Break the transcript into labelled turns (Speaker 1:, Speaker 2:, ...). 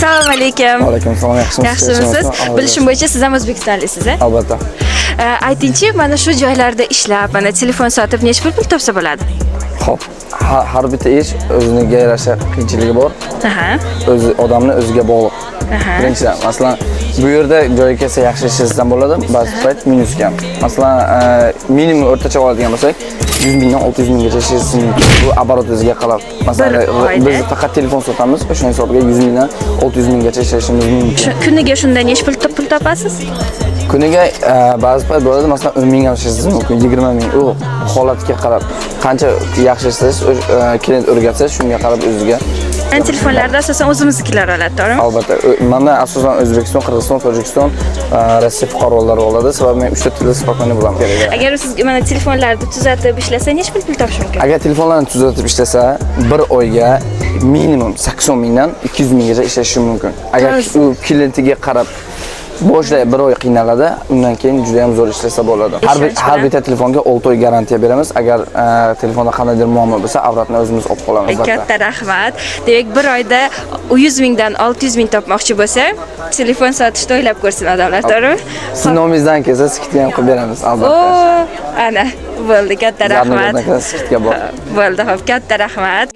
Speaker 1: Assalomu alaykum.
Speaker 2: Alaykum assalom, yaxshimisiz?
Speaker 1: Yaxshimisiz? Bilishim bo'yicha siz ham o'zbekistonlisiz, a?
Speaker 2: Albatta.
Speaker 1: Aytingchi, mana shu joylarda ishlab, mana telefon sotib necha pul topsa bo'ladi?
Speaker 2: Xo'p, har bitta ish o'ziga yarasha qiyinchiligi bor.
Speaker 1: Aha.
Speaker 2: O'zi odamni o'ziga bog'liq. Birinchidan, masalan, bu yerda joyga kelsa yaxshi ishlashdan bo'ladi, ba'zi payt minus kam. Masalan, minimum o'rtacha oladigan bo'lsak, 100 mingdan 600 minggacha ishlash mumkin. Bu оборот o'ziga qarab. Masalan, biz faqat telefon sotamiz, o'sha hisobga 100 mingdan 600 minggacha ishlashimiz mumkin.
Speaker 1: Kuniga shunda necha pul topasiz?
Speaker 2: Kuniga ba'zi payt bo'ladi, masalan, 10 ming ham ishlaysiz mumkin, 20 ming. U holatga qarab, qancha yaxshi ishlasangiz, klient o'rgatsa, shunga qarab o'ziga.
Speaker 1: Telefonlarda asosan o'zimiznikilar oladi, to'g'rimi?
Speaker 2: Albatta. Mana asosan O'zbekiston, Qirg'iziston, Tojikiston, Rossiya fuqarolari oladi. Sababi men 3 ta tilda spokойно bo'laman kerak.
Speaker 1: Agar siz mana telefonlarni tuzatib ishlasa, necha pul topish mumkin?
Speaker 2: Agar telefonlarni tuzatib ishlasa, bir oyga minimum 80 mingdan 200 minggacha ishlashi mumkin. Agar u klientiga qarab boshida bir oy qiynaladi, undan keyin juda ham zo'r ishlasa bo'ladi. Har bitta telefonga 6 oy garantiya beramiz. Agar telefonda qandaydir muammo bo'lsa, avratni o'zimiz olib qolamiz.
Speaker 1: Katta rahmat. Demak, bir oyda 100 mingdan 600 ming topmoqchi bo'lsa, telefon sotishni o'ylab ko'rsin odamlar, to'g'rimi?
Speaker 2: Siz nomingizdan kelsa, skidka ham qilib beramiz, albatta.
Speaker 1: O, ana, bo'ldi, katta rahmat.
Speaker 2: Skidka bor.
Speaker 1: Bo'ldi, xo'p, katta rahmat.